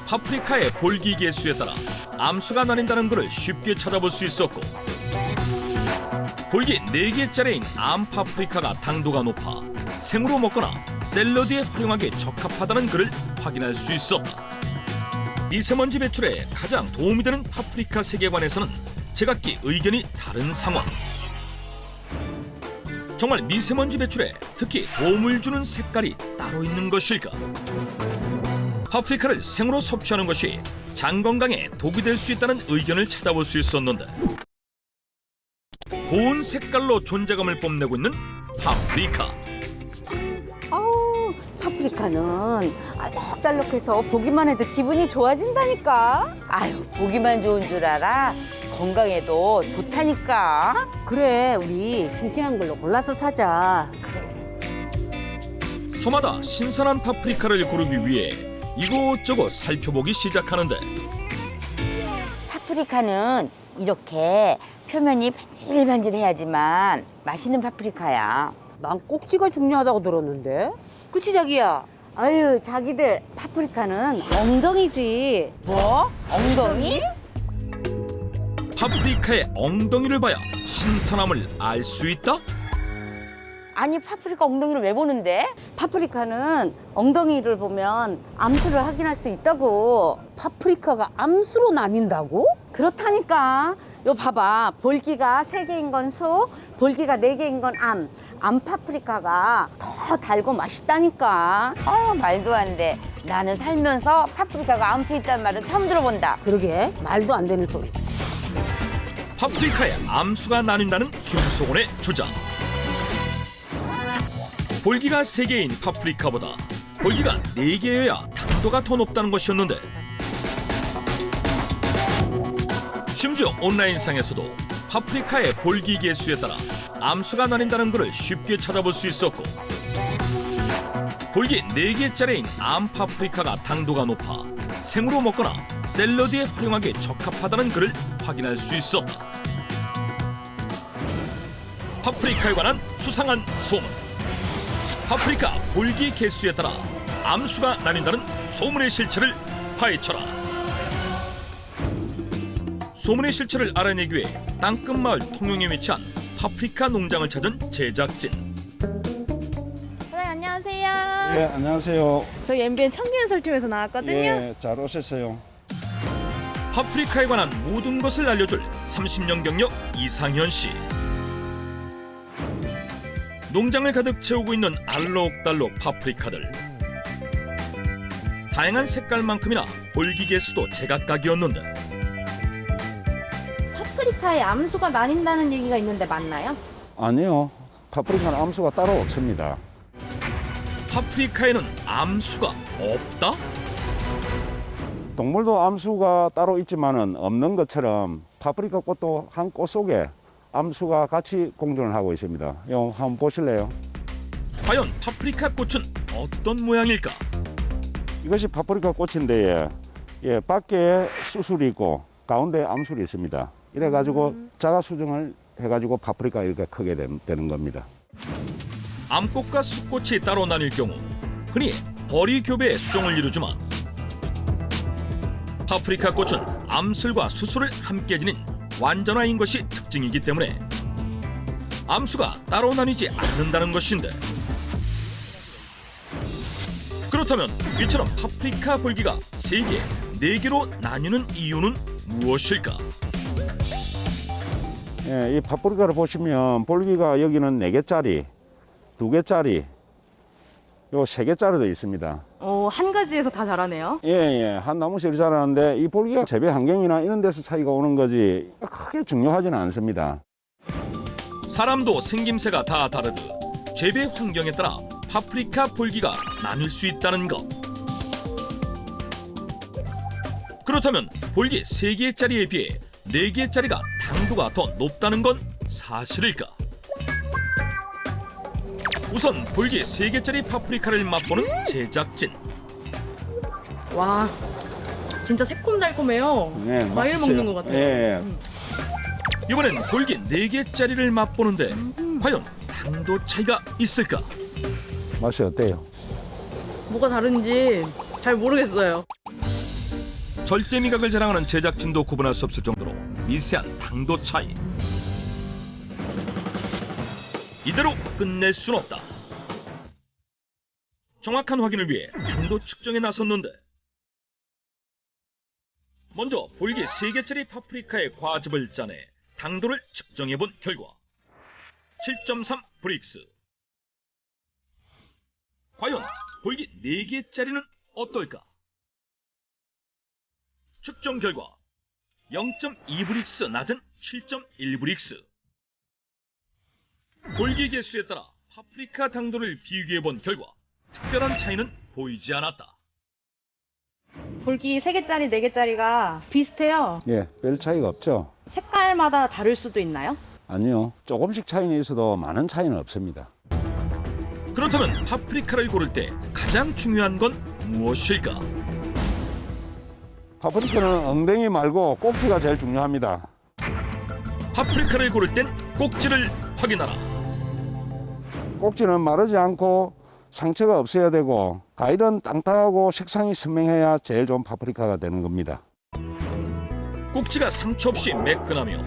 파프리카의 볼기 개수에 따라 암수가 나뉜다는 것을 쉽게 찾아볼 수 있었고, 볼기 4개짜리인 암 파프리카가 당도가 높아 생으로 먹거나 샐러드에 활용하기에 적합하다는 것을 확인할 수 있었다. 미세먼지 배출에 가장 도움이 되는 파프리카 세계관에서는 제각기 의견이 다른 상황. 정말 미세먼지 배출에 특히 도움을 주는 색깔이 따로 있는 것일까? 파프리카를 생으로 섭취하는 것이 장 건강에 독이 될 수 있다는 의견을 찾아볼 수 있었는데, 고운 색깔로 존재감을 뽐내고 있는 파프리카. 아우, 파프리카는 알록달록해서 보기만 해도 기분이 좋아진다니까. 아유, 보기만 좋은 줄 알아? 건강에도 좋다니까. 그래, 우리 싱싱한 걸로 골라서 사자. 저마다 신선한 파프리카를 고르기 위해 이곳저곳 살펴보기 시작하는데, 파프리카는 이렇게 표면이 반질반질해야지만 맛있는 파프리카야. 난 꼭지가 중요하다고 들었는데. 그치, 자기야? 아유, 자기들 파프리카는 엉덩이지. 뭐? 엉덩이? 파프리카의 엉덩이를 봐야 신선함을 알 수 있다? 아니, 파프리카 엉덩이를 왜 보는데? 파프리카는 엉덩이를 보면 암수를 확인할 수 있다고. 파프리카가 암수로 나뉜다고? 그렇다니까. 요 봐봐. 볼기가 3개인 건 소, 볼기가 4개인 건 암. 암 파프리카가 더 달고 맛있다니까. 말도 안 돼. 나는 살면서 파프리카가 암수 있다는 말은 처음 들어본다. 그러게 말도 안 되는 소리. 파프리카의 암수가 나뉜다는 김소곤의 주장. 볼기가 3개인 파프리카보다 볼기가 4개여야 당도가 더 높다는 것이었는데, 심지어 온라인상에서도 파프리카의 볼기 개수에 따라 암수가 나뉜다는 것을 쉽게 찾아볼 수 있었고, 볼기 4개짜리인 암 파프리카가 당도가 높아 생으로 먹거나 샐러드에 활용하기에 적합하다는 것을 확인할 수 있었다. 파프리카에 관한 수상한 소문. 파프리카 볼기 개수에 따라 암수가 나뉜다는 소문의 실체를 파헤쳐라. 소문의 실체를 알아내기 위해 땅끝마을 통영에 위치한 파프리카 농장을 찾은 제작진. 사장님 안녕하세요. 예, 안녕하세요. 저희 MBN 청년설팀에서 나왔거든요. 예, 잘 오셨어요. 파프리카에 관한 모든 것을 알려줄 30년 경력 이상현 씨. 농장을 가득 채우고 있는 알록달록 파프리카들. 다양한 색깔만큼이나 볼기 개수도 제각각이었는데, 파프리카에 암수가 나뉜다는 얘기가 있는데 맞나요? 아니요, 파프리카는 암수가 따로 없습니다. 파프리카에는 암수가 없다? 동물도 암수가 따로 있지만은 없는 것처럼 파프리카 꽃도 한 꽃 속에 암수가 같이 공존을 하고 있습니다. 요 한번 보실래요? 과연 파프리카 꽃은 어떤 모양일까? 이것이 파프리카 꽃인데 예, 밖에 수술이 있고 가운데 암술이 있습니다. 이래가지고 자가 수정을 해가지고 파프리카 이렇게 크게 되는 겁니다. 암꽃과 숫꽃이 따로 나뉠 경우 흔히 벌이교배의 수종을 이루지만, 파프리카 꽃은 암술과 수술을 함께 지닌 완전화인 것이 특징이기 때문에 암수가 따로 나뉘지 않는다는 것인데, 그렇다면 이처럼 파프리카 볼기가 3개, 4개로 나뉘는 이유는 무엇일까? 예, 이 파프리카를 보시면 볼기가 여기는 4개짜리, 2개짜리, 요 3개짜리도 있습니다. 한 가지에서 다 자라네요. 예, 한 나무씩 자라는데 이 볼기가 재배 환경이나 이런 데서 차이가 오는 거지 크게 중요하지는 않습니다. 사람도 생김새가 다 다르듯 재배 환경에 따라 파프리카 볼기가 나뉠 수 있다는 것. 그렇다면 볼기 3개짜리에 비해 4개짜리가 당도가 더 높다는 건 사실일까? 우선 볼기 3개짜리 파프리카를 맛보는 제작진. 와, 진짜 새콤달콤해요. 예, 과일 맛있어요. 먹는 것 같아요. 예, 이번엔 볼기 4개짜리를 맛보는데 과연 당도 차이가 있을까? 맛이 어때요? 뭐가 다른지 잘 모르겠어요. 절대 미각을 자랑하는 제작진도 구분할 수 없을 정도로 미세한 당도 차이. 이대로 끝낼 순 없다. 정확한 확인을 위해 당도 측정에 나섰는데 먼저 볼기 3개짜리 파프리카의 과즙을 짜내 당도를 측정해본 결과 7.3 브릭스. 과연 볼기 4개짜리는 어떨까? 측정 결과 0.2 브릭스 낮은 7.1 브릭스. 볼기 개수에 따라 파프리카 당도를 비교해본 결과 특별한 차이는 보이지 않았다. 볼기 3개짜리, 4개짜리가 비슷해요. 예, 별 차이가 없죠. 색깔마다 다를 수도 있나요? 아니요. 조금씩 차이는 있어도 많은 차이는 없습니다. 그렇다면 파프리카를 고를 때 가장 중요한 건 무엇일까? 파프리카는 엉덩이 말고 꼭지가 제일 중요합니다. 파프리카를 고를 땐 꼭지를 확인하라. 꼭지는 마르지 않고 상처가 없어야 되고 과일은 땅땅하고 색상이 선명해야 제일 좋은 파프리카가 되는 겁니다. 꼭지가 상처 없이 매끈하며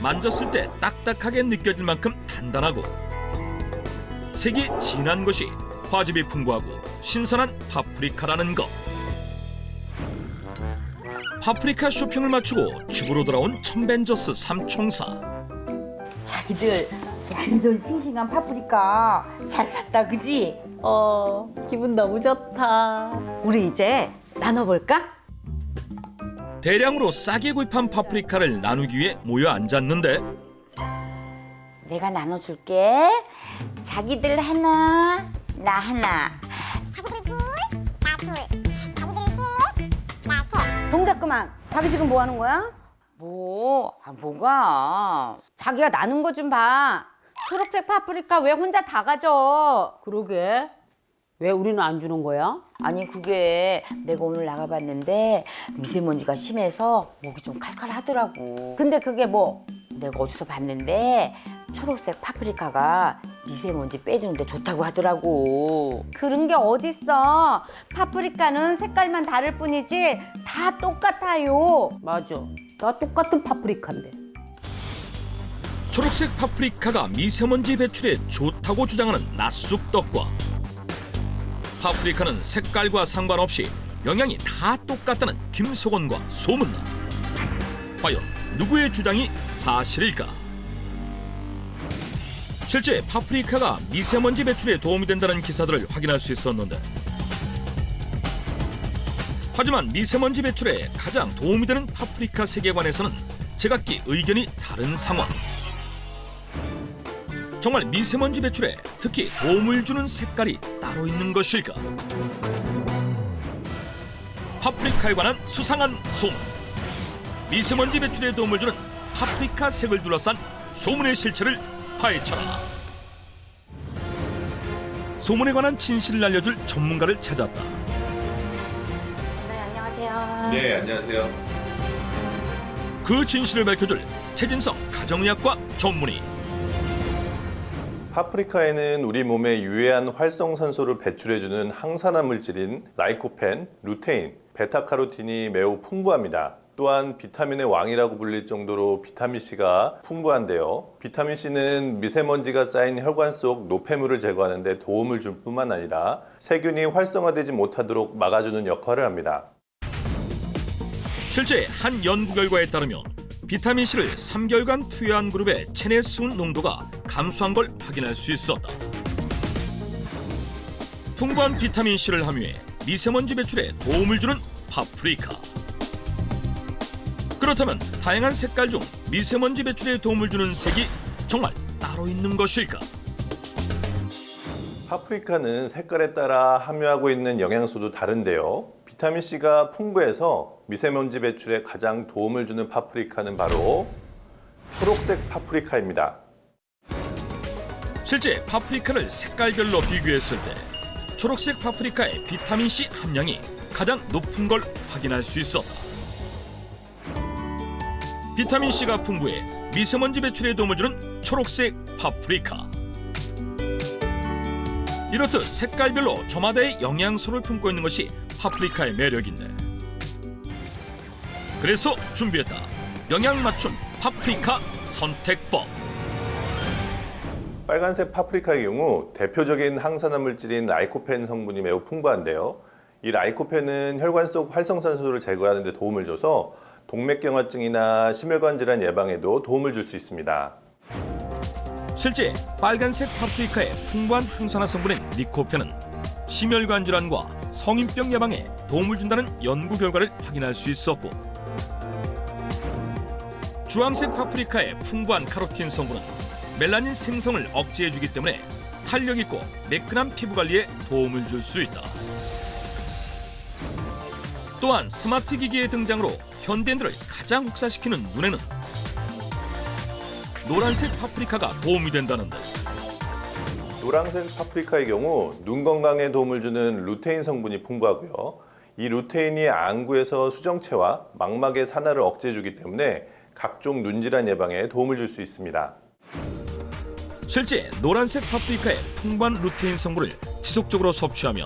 만졌을 때 딱딱하게 느껴질 만큼 단단하고 색이 진한 것이 과즙이 풍부하고 신선한 파프리카라는 것. 파프리카 쇼핑을 마치고 집으로 돌아온 첨벤저스 삼총사. 자기들 완전 싱싱한 파프리카 잘 샀다, 그지? 기분 너무 좋다. 우리 이제 나눠볼까? 대량으로 싸게 구입한 파프리카를 나누기 위해 모여 앉았는데 내가 나눠줄게. 자기들 하나, 나 하나. 동작 그만. 자기 지금 뭐 하는 거야? 뭐가? 자기가 나눈 거 좀 봐. 초록색 파프리카 왜 혼자 다 가져? 그러게. 왜 우리는 안 주는 거야? 아니, 그게 내가 오늘 나가봤는데 미세먼지가 심해서 목이 좀 칼칼하더라고. 근데 그게 뭐? 내가 어디서 봤는데 초록색 파프리카가 미세먼지 빼주는데 좋다고 하더라고. 그런 게 어딨어. 파프리카는 색깔만 다를 뿐이지 다 똑같아요. 맞아. 다 똑같은 파프리카인데. 초록색 파프리카가 미세먼지 배출에 좋다고 주장하는 낫쑥떡과 파프리카는 색깔과 상관없이 영양이 다 똑같다는 김소건과 소문나. 과연 누구의 주장이 사실일까? 실제 파프리카가 미세먼지 배출에 도움이 된다는 기사들을 확인할 수 있었는데 하지만 미세먼지 배출에 가장 도움이 되는 파프리카 세계관에서는 제각기 의견이 다른 상황. 정말 미세먼지 배출에 특히 도움을 주는 색깔이 따로 있는 것일까? 파프리카에 관한 수상한 소문. 미세먼지 배출에 도움을 주는 파프리카 색을 둘러싼 소문의 실체를 파헤쳐라. 소문에 관한 진실을 알려줄 전문가를 찾았다. 네, 안녕하세요. 네, 안녕하세요. 그 진실을 밝혀줄 최진성 가정의학과 전문의. 파프리카에는 우리 몸에 유해한 활성산소를 배출해주는 항산화 물질인 라이코펜, 루테인, 베타카로틴이 매우 풍부합니다. 또한 비타민의 왕이라고 불릴 정도로 비타민C가 풍부한데요. 비타민C는 미세먼지가 쌓인 혈관 속 노폐물을 제거하는 데 도움을 줄 뿐만 아니라 세균이 활성화되지 못하도록 막아주는 역할을 합니다. 실제 한 연구 결과에 따르면 비타민C를 3개월간 투여한 그룹의 체내 수은 농도가 감소한 걸 확인할 수 있었다. 풍부한 비타민C를 함유해 미세먼지 배출에 도움을 주는 파프리카. 그렇다면 다양한 색깔 중 미세먼지 배출에 도움을 주는 색이 정말 따로 있는 것일까? 파프리카는 색깔에 따라 함유하고 있는 영양소도 다른데요. 비타민C가 풍부해서 미세먼지 배출에 가장 도움을 주는 파프리카는 바로 초록색 파프리카입니다. 실제 파프리카를 색깔별로 비교했을 때 초록색 파프리카의 비타민C 함량이 가장 높은 걸 확인할 수 있었다. 비타민C가 풍부해 미세먼지 배출에 도움을 주는 초록색 파프리카. 이렇듯 색깔별로 저마다의 영양소를 품고 있는 것이 파프리카의 매력인데 그래서 준비했다. 영양 맞춤 파프리카 선택법. 빨간색 파프리카의 경우 대표적인 항산화 물질인 라이코펜 성분이 매우 풍부한데요. 이 라이코펜은 혈관 속 활성산소를 제거하는 데 도움을 줘서 동맥경화증이나 심혈관 질환 예방에도 도움을 줄 수 있습니다. 실제 빨간색 파프리카의 풍부한 항산화 성분인 리코펜은 심혈관 질환과 성인병 예방에 도움을 준다는 연구 결과를 확인할 수 있었고, 주황색 파프리카의 풍부한 카로틴 성분은 멜라닌 생성을 억제해주기 때문에 탄력 있고 매끈한 피부 관리에 도움을 줄 수 있다. 또한 스마트 기기의 등장으로 현대인들을 가장 혹사시키는 눈에는 노란색 파프리카가 도움이 된다는데, 노란색 파프리카의 경우 눈 건강에 도움을 주는 루테인 성분이 풍부하고요. 이 루테인이 안구에서 수정체와 망막의 산화를 억제해주기 때문에 각종 눈질환 예방에 도움을 줄 수 있습니다. 실제 노란색 파프리카의 풍부한 루테인 성분을 지속적으로 섭취하면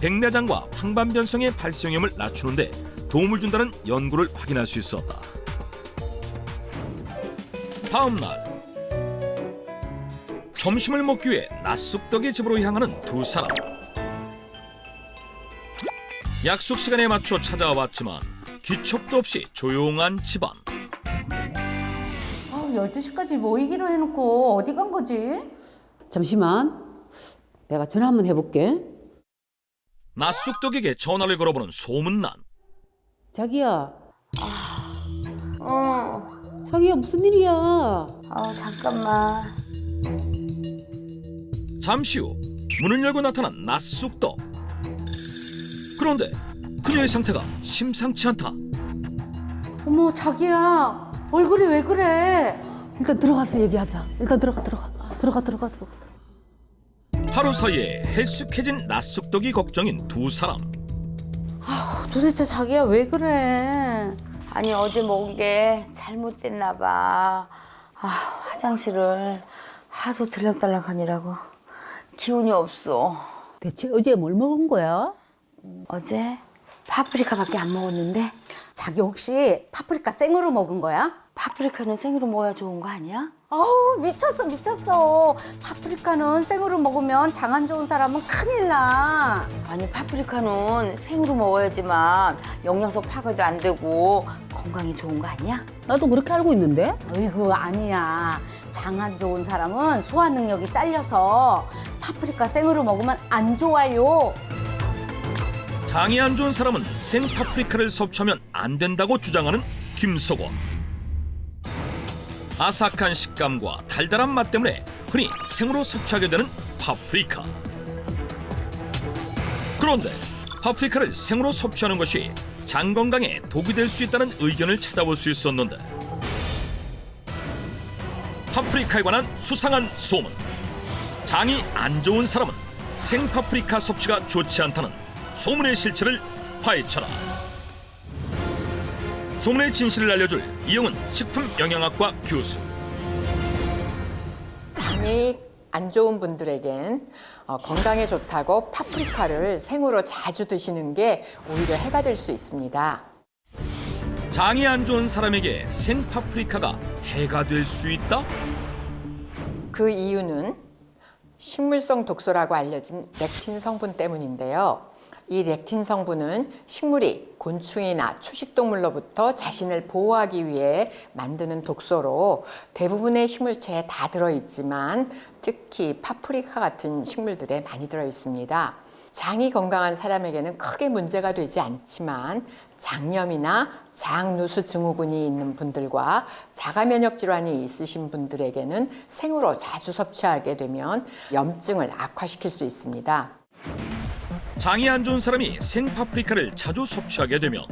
백내장과 황반변성의 발생 위험을 낮추는데 도움을 준다는 연구를 확인할 수 있었다. 다음 날 점심을 먹기 위해 낮쑥덕의 집으로 향하는 두 사람. 약속 시간에 맞춰 찾아와 봤지만 기척도 없이 조용한 집안. 12시까지 모이기로 해놓고 어디 간 거지? 잠시만. 내가 전화 한번 해볼게. 낮쑥덕에게 전화를 걸어보는 소문난. 자기야. 자기야, 무슨 일이야? 잠깐만. 잠시 후 문을 열고 나타난 낮쑥덕. 그런데 그녀의 상태가 심상치 않다. 어머, 자기야. 얼굴이 왜 그래? 일단 들어가서 얘기하자. 일단 들어가. 하루 사이에 헬쑥해진 낮쑥덕이 걱정인 두 사람. 도대체 자기야 왜 그래? 아니 어제 먹은 게 잘못됐나 봐. 화장실을 하도 들락달락하느라고 기운이 없어. 대체 어제 뭘 먹은 거야? 어제 파프리카밖에 안 먹었는데. 자기 혹시 파프리카 생으로 먹은 거야? 파프리카는 생으로 먹어야 좋은 거 아니야? 아우, 미쳤어. 파프리카는 생으로 먹으면 장 안 좋은 사람은 큰일 나. 아니 파프리카는 생으로 먹어야지만 영양소 파괴도 안 되고 건강에 좋은 거 아니야? 나도 그렇게 알고 있는데. 어이구, 아니야. 장 안 좋은 사람은 소화 능력이 딸려서 파프리카 생으로 먹으면 안 좋아요. 장이 안 좋은 사람은 생 파프리카를 섭취하면 안 된다고 주장하는 김석원. 아삭한 식감과 달달한 맛 때문에 흔히 생으로 섭취하게 되는 파프리카. 그런데 파프리카를 생으로 섭취하는 것이 장 건강에 독이 될 수 있다는 의견을 찾아볼 수 있었는데, 파프리카에 관한 수상한 소문. 장이 안 좋은 사람은 생 파프리카 섭취가 좋지 않다는 소문의 실체를 파헤쳐라. 소문의 진실을 알려줄 이영은 식품영양학과 교수. 장이 안 좋은 분들에겐 건강에 좋다고 파프리카를 생으로 자주 드시는 게 오히려 해가 될 수 있습니다. 장이 안 좋은 사람에게 생 파프리카가 해가 될 수 있다? 그 이유는 식물성 독소라고 알려진 렉틴 성분 때문인데요. 이 렉틴 성분은 식물이 곤충이나 초식동물로부터 자신을 보호하기 위해 만드는 독소로 대부분의 식물체에 다 들어있지만 특히 파프리카 같은 식물들에 많이 들어있습니다. 장이 건강한 사람에게는 크게 문제가 되지 않지만 장염이나 장누수 증후군이 있는 분들과 자가면역 질환이 있으신 분들에게는 생으로 자주 섭취하게 되면 염증을 악화시킬 수 있습니다. 장이 안 좋은 사람이 생 파프리카를 자주 섭취하게 되면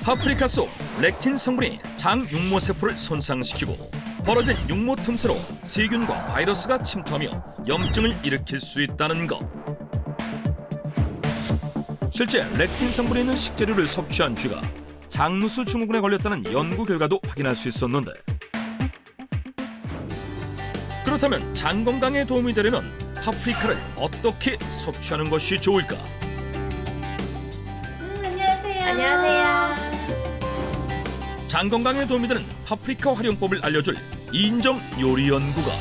파프리카 속 렉틴 성분이 장 육모세포를 손상시키고 벌어진 육모 틈새로 세균과 바이러스가 침투하며 염증을 일으킬 수 있다는 것. 실제 렉틴 성분이 있는 식재료를 섭취한 쥐가 장누수 증후군에 걸렸다는 연구 결과도 확인할 수 있었는데, 그렇다면 장 건강에 도움이 되려면 파프리카를 어떻게 섭취하는 것이 좋을까? 안녕하세요. 장 건강에 도움이 되는 파프리카 활용법을 알려줄 이인정 요리연구가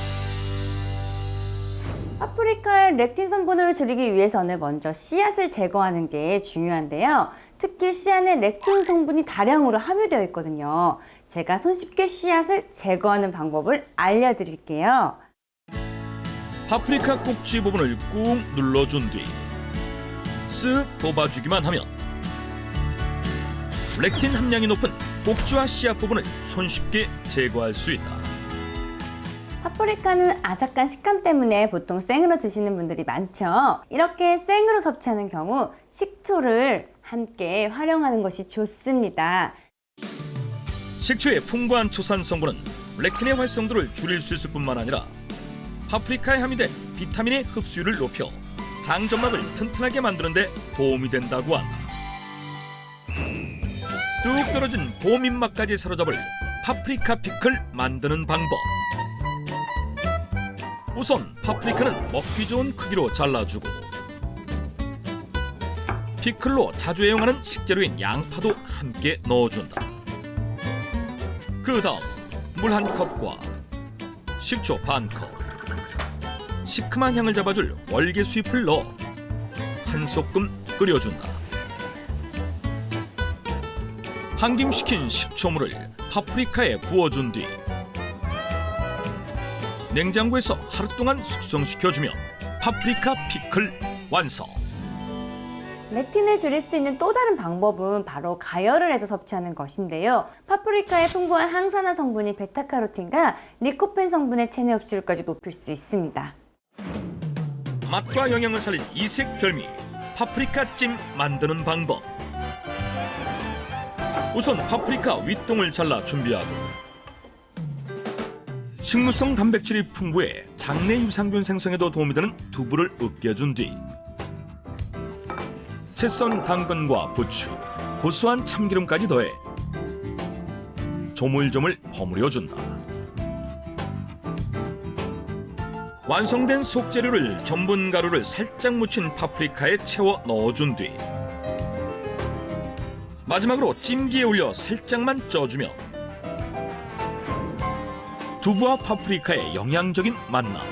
파프리카의 렉틴 성분을 줄이기 위해서는 먼저 씨앗을 제거하는 게 중요한데요. 특히 씨앗에 렉틴 성분이 다량으로 함유되어 있거든요. 제가 손쉽게 씨앗을 제거하는 방법을 알려드릴게요. 파프리카 꼭지 부분을 꾹 눌러준 뒤 쓱 뽑아주기만 하면 렉틴 함량이 높은 꼭지와 씨앗 부분을 손쉽게 제거할 수 있다. 파프리카는 아삭한 식감 때문에 보통 생으로 드시는 분들이 많죠. 이렇게 생으로 섭취하는 경우 식초를 함께 활용하는 것이 좋습니다. 식초의 풍부한 초산 성분은 렉틴의 활성도를 줄일 수 있을 뿐만 아니라 파프리카에 함유된 비타민의 흡수율을 높여 장점막을 튼튼하게 만드는 데 도움이 된다고 한다. 뚝 떨어진 봄 입맛까지 사로잡을 파프리카 피클 만드는 방법. 우선 파프리카는 먹기 좋은 크기로 잘라주고 피클로 자주 애용하는 식재료인 양파도 함께 넣어준다. 그 다음 물 한 컵과 식초 반 컵, 시큼한 향을 잡아줄 월계수잎을 넣어 한 소끔 끓여준다. 한김시킨 식초물을 파프리카에 부어준 뒤 냉장고에서 하루 동안 숙성시켜주면 파프리카 피클 완성. 렉틴을 줄일 수 있는 또 다른 방법은 바로 가열을 해서 섭취하는 것인데요. 파프리카의 풍부한 항산화 성분인 베타카로틴과 리코펜 성분의 체내 흡수율까지 높일 수 있습니다. 맛과 영양을 살린 이색 별미 파프리카 찜 만드는 방법. 우선 파프리카 윗동을 잘라 준비하고 식물성 단백질이 풍부해 장내 유산균 생성에도 도움이 되는 두부를 으깨준 뒤 채썬 당근과 부추, 고소한 참기름까지 더해 조물조물 버무려준다. 완성된 속재료를 전분가루를 살짝 묻힌 파프리카에 채워 넣어준 뒤 마지막으로 찜기에 올려 살짝만 쪄주면 두부와 파프리카의 영양적인 만남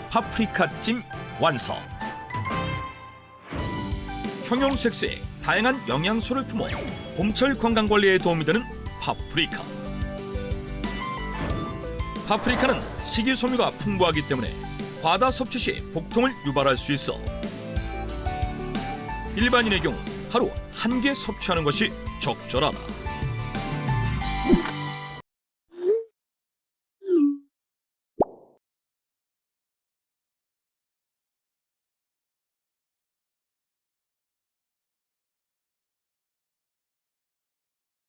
파프리카 찜 완성. 형용색소에 다양한 영양소를 품어 봄철 건강관리에 도움이 되는 파프리카. 파프리카는 식이섬유가 풍부하기 때문에 과다 섭취 시 복통을 유발할 수 있어 일반인의 경우 하루 1개 섭취하는 것이 적절하다.